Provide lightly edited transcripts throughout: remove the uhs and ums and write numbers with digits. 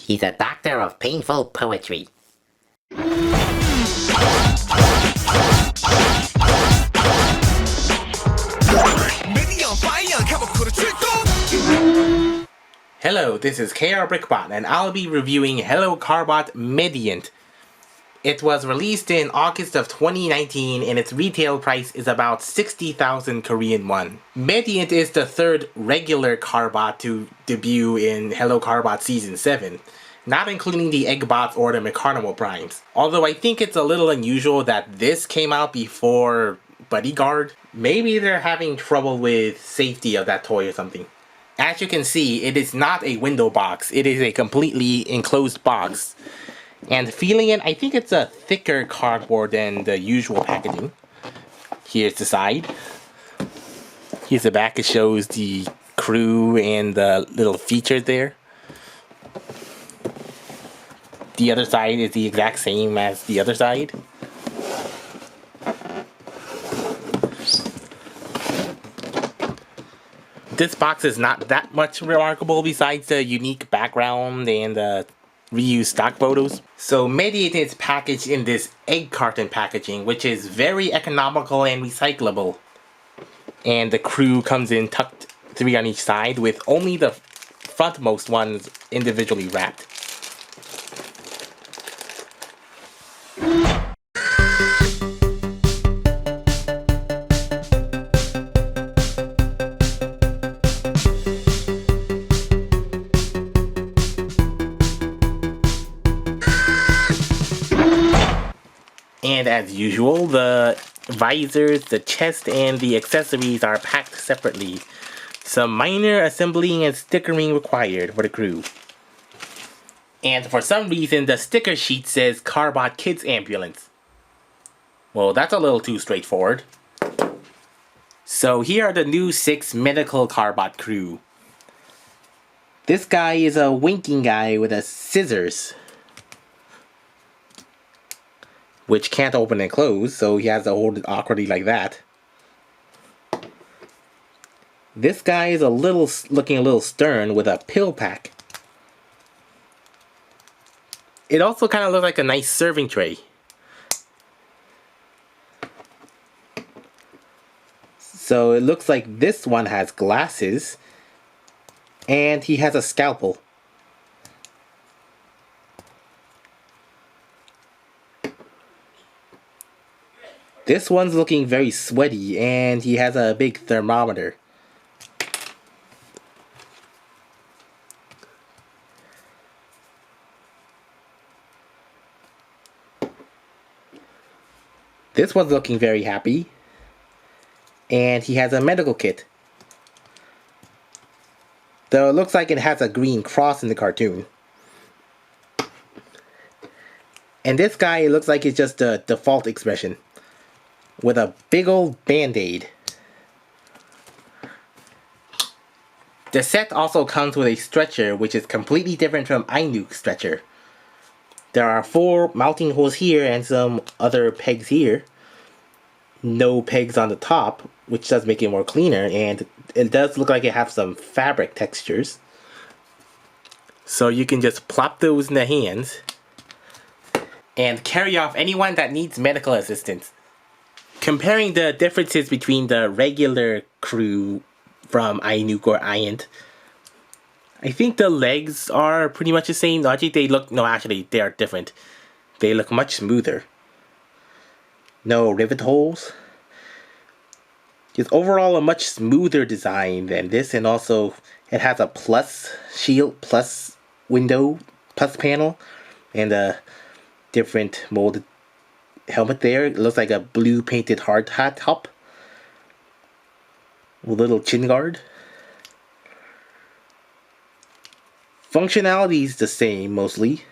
He's a doctor of painful poetry. Hello, this is KRBrickBot, and I'll be reviewing Helloka봇 Medient. It was released in August of 2019, and its retail price is about 60,000 Korean won. Medient is the third regular Carbot to debut in Helloka봇 Season 7, not including the Eggbots or the Mecarnimal Primes. Although I think it's a little unusual that this came out before Bodyguard. Maybe they're having trouble with safety of that toy or something. As you can see, it is not a window box, it is a completely enclosed box. And feeling it, I think it's a thicker cardboard than the usual packaging. Here's the side. Here's the back, it shows the crew and the little features there. The other side is the exact same as the other side. This box is not that much remarkable besides the unique background and the reused stock photos. So Medient is packaged in this egg carton packaging, which is very economical and recyclable. And the crew comes in tucked 3 on each side, with only the frontmost ones individually wrapped. And as usual, the visors, the chest, and the accessories are packed separately. Some minor assembling and stickering required for the crew. And for some reason, the sticker sheet says Carbot Kids Ambulance. Well, that's a little too straightforward. So here are the new 6 medical Carbot crew. This guy is a winking guy with a scissors, which can't open and close, so he has to hold it awkwardly like that. This guy is looking a little stern with a pill pack. It also kind of looks like a nice serving tray. So it looks like this one has glasses, and he has a scalpel. This one's looking very sweaty, and he has a big thermometer. This one's looking very happy, and he has a medical kit. Though it looks like it has a green cross in the cartoon. And this guy, it looks like it's just a default expression, with a big old band-aid. The set also comes with a stretcher, which is completely different from Inuke's stretcher. There are 4 mounting holes here and some other pegs here. No pegs on the top, which does make it more cleaner, and it does look like it has some fabric textures. So you can just plop those in the hands and carry off anyone that needs medical assistance. Comparing the differences between the regular crew from Inuke or Aiant, I think the legs are pretty much the same. Actually, they are different. They look much smoother. No rivet holes. It's overall a much smoother design than this, and also it has a plus shield, plus window, plus panel, and a different molded helmet there. It looks like a blue painted hard hat top with a little chin guard. Functionality is the same mostly.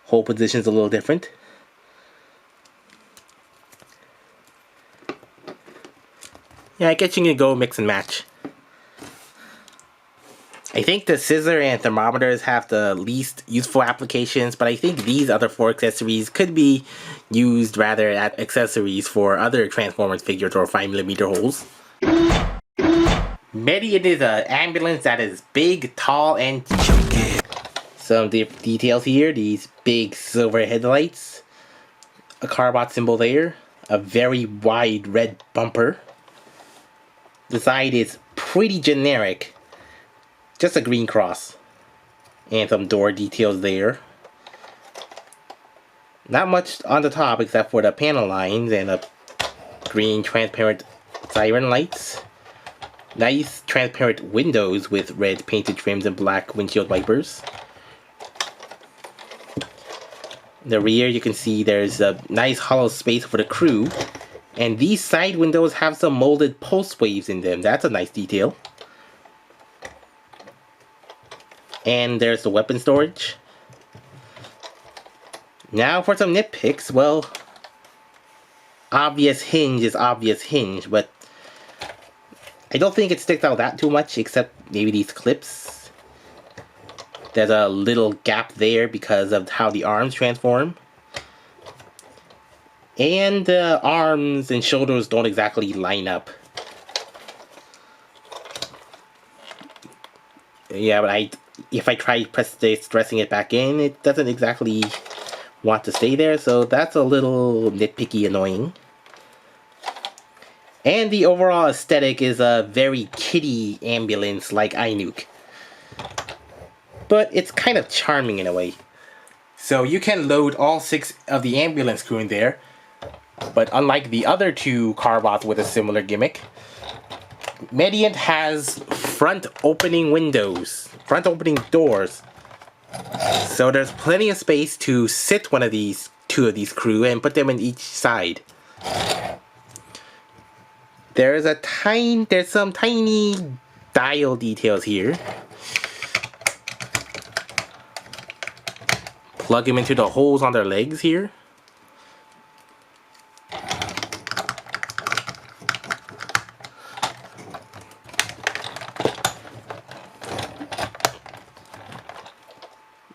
Hold position's a little different. Yeah, I guess you can go mix and match. I think the scissor and thermometers have the least useful applications, but I think these other 4 accessories could be used rather as accessories for other Transformers figures or 5mm holes. Medient is an ambulance that is big, tall, and chunky. Some details here, these big silver headlights, a Carbot symbol there, a very wide red bumper. The side is pretty generic, just a green cross, and some door details there. Not much on the top except for the panel lines and a green transparent siren lights. Nice transparent windows with red painted trims and black windshield wipers. In the rear you can see there's a nice hollow space for the crew. And these side windows have some molded pulse waves in them. That's a nice detail. And there's the weapon storage. Now for some nitpicks. Well, obvious hinge is obvious hinge, but I don't think it sticks out that too much, except maybe these clips. There's a little gap there because of how the arms transform. And the arms and shoulders don't exactly line up. Yeah, but if I try stressing it back in, it doesn't exactly want to stay there, so that's a little nitpicky annoying. And the overall aesthetic is a very kiddie ambulance like Inuke. But it's kind of charming in a way. So you can load all 6 of the ambulance crew in there. But unlike the other 2 Carbots with a similar gimmick, Medient has front opening windows, front opening doors. So there's plenty of space to sit one of these 2 of these crew and put them in each side. There's some tiny dial details here. Plug them into the holes on their legs here.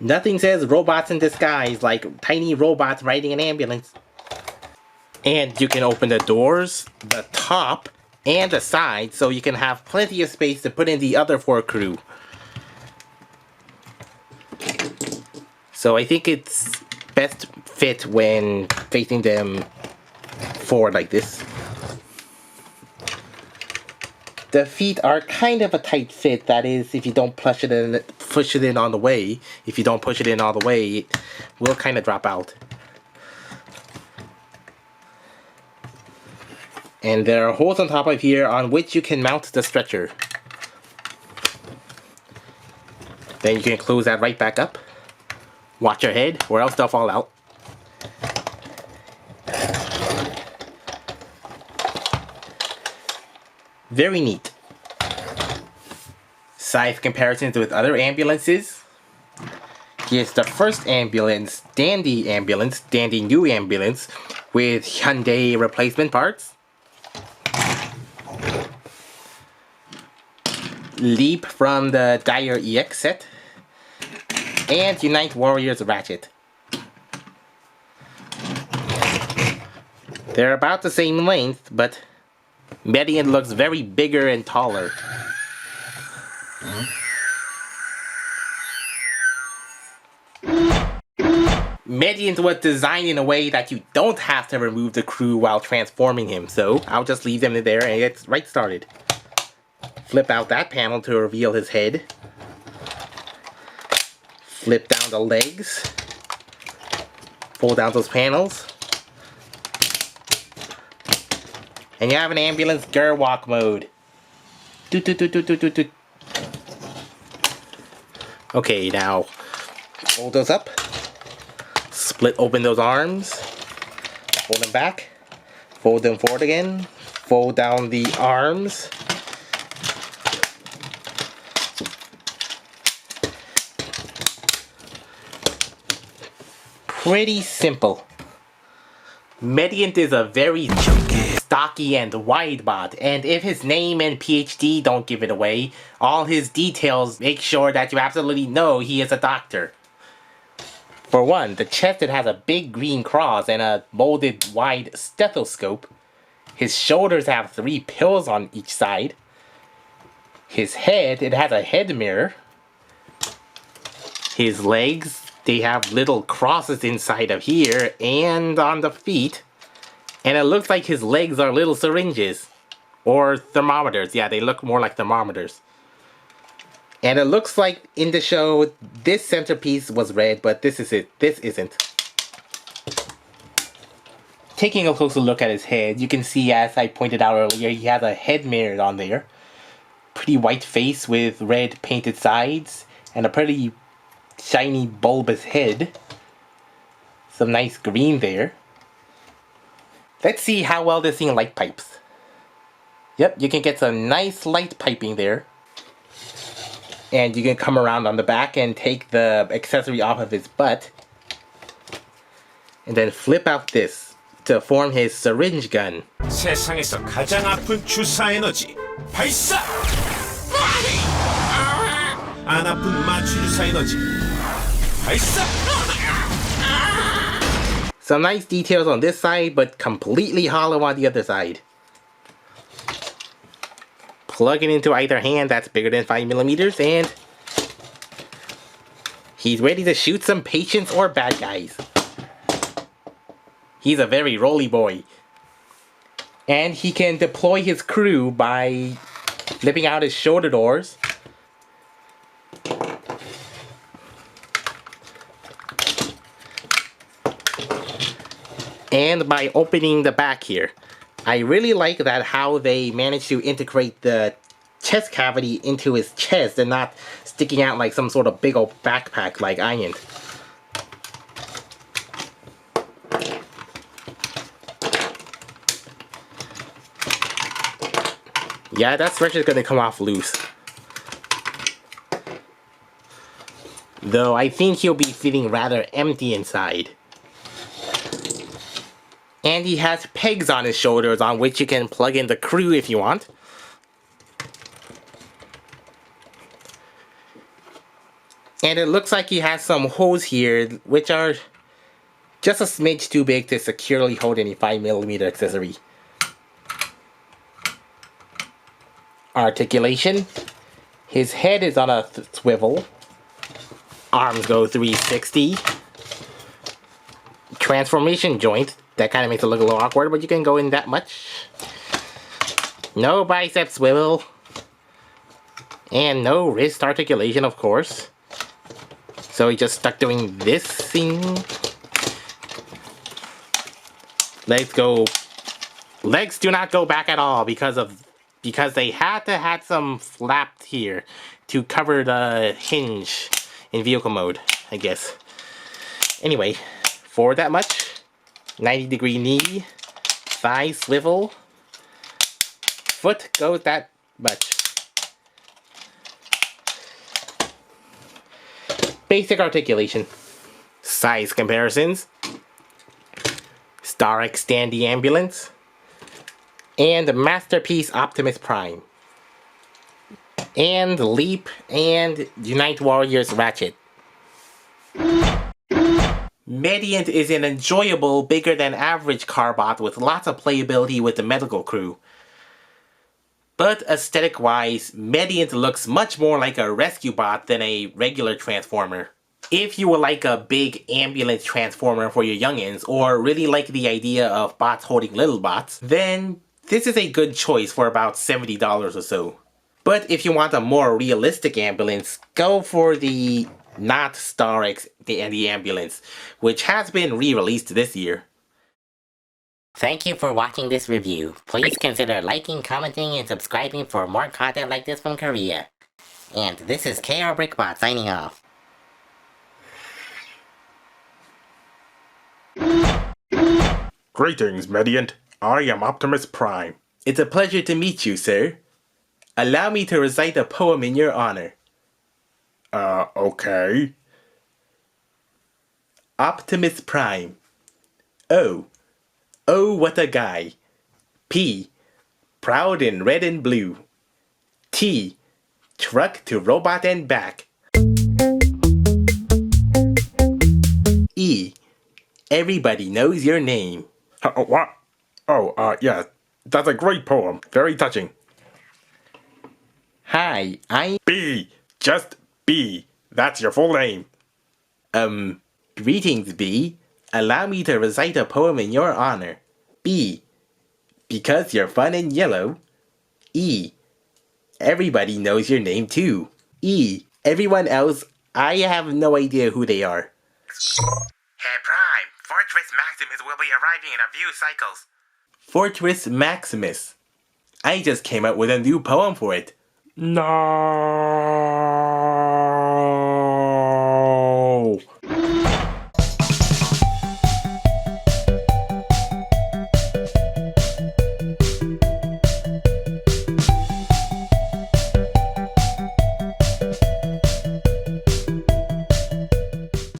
Nothing says robots in disguise like tiny robots riding an ambulance. And you can open the doors, the top, and the side, so you can have plenty of space to put in the other 4 crew. So I think it's best fit when facing them forward like this. The feet are kind of a tight fit, that is, if you don't push it in all the way. If you don't push it in all the way, it will kind of drop out. And there are holes on top of here on which you can mount the stretcher. Then you can close that right back up. Watch your head, or else they'll fall out. Very neat. Size comparisons with other ambulances. Here's the first ambulance, Dandy New Ambulance, with Hyundai replacement parts. Leap from the Dire EX set. And Unite Warriors Ratchet. They're about the same length, but Medient looks very bigger and taller. Medient was designed in a way that you don't have to remove the crew while transforming him, so I'll just leave them in there and get right started. Flip out that panel to reveal his head. Flip down the legs. Fold down those panels. And you have an ambulance gear walk mode. Okay, now fold those up. Split open those arms. Fold them back. Fold them forward again. Fold down the arms. Pretty simple. Medient is a very chunky, stocky, and wide bot, and if his name and PhD don't give it away, all his details make sure that you absolutely know he is a doctor. For one, the chest, it has a big green cross and a molded wide stethoscope. His shoulders have 3 pills on each side. His head, it has a head mirror. His legs, they have little crosses inside of here and on the feet. And it looks like his legs are little syringes. Or thermometers. Yeah, they look more like thermometers. And it looks like in the show, this centerpiece was red, but this isn't. Taking a closer look at his head, you can see, as I pointed out earlier, he has a head mirror on there. Pretty white face with red painted sides. And a pretty shiny bulbous head. Some nice green there. Let's see how well this thing light pipes. Yep, you can get some nice light piping there. And you can come around on the back and take the accessory off of his butt. And then flip out this to form his syringe gun. 세상에서 가장 아픈 주사 에너지 발사! 안 아픈 마취 주사 에너지 발사! Some nice details on this side, but completely hollow on the other side. Plug it into either hand that's bigger than 5mm, and he's ready to shoot some patients or bad guys. He's a very roly boy. And he can deploy his crew by flipping out his shoulder doors. And by opening the back here. I really like that how they managed to integrate the chest cavity into his chest and not sticking out like some sort of big old backpack like Aiant. Yeah, that stretcher's gonna come off loose. Though I think he'll be feeling rather empty inside. And he has pegs on his shoulders on which you can plug in the crew if you want. And it looks like he has some holes here which are just a smidge too big to securely hold any 5mm accessory. Articulation. His head is on a swivel. Arms go 360. Transformation joint. That kind of makes it look a little awkward, but you can go in that much. No bicep swivel. And no wrist articulation, of course. So he just stuck doing this thing. Legs do not go back at all because they had to have some flap here to cover the hinge in vehicle mode, I guess. Anyway, forward that much. 90-degree knee, thigh swivel, foot goes that much. Basic articulation. Size comparisons. StarX Standy Ambulance. And Masterpiece Optimus Prime. And Leap and Unite Warriors Ratchet. Medient is an enjoyable, bigger than average Carbot with lots of playability with the medical crew. But aesthetic-wise, Medient looks much more like a rescue bot than a regular Transformer. If you would like a big ambulance Transformer for your youngins, or really like the idea of bots holding little bots, then this is a good choice for about $70 or so. But if you want a more realistic ambulance, go for the not StarX and the Ambulance, which has been re-released this year. Thank you for watching this review. Please consider liking, commenting, and subscribing for more content like this from Korea. And this is KRBrickBot signing off. Greetings, Mediant. I am Optimus Prime. It's a pleasure to meet you, sir. Allow me to recite a poem in your honor. Okay. Optimus Prime. O. Oh, what a guy. P. Proud in red and blue. T. Truck to robot and back. E. Everybody knows your name. What? Oh, yeah. That's a great poem. Very touching. Hi, I'm B. Just B. That's your full name. Greetings, B. Allow me to recite a poem in your honor. B. Because you're fun and yellow. E. Everybody knows your name too. E. Everyone else, I have no idea who they are. Hey Prime, Fortress Maximus will be arriving in a few cycles. Fortress Maximus. I just came up with a new poem for it. No.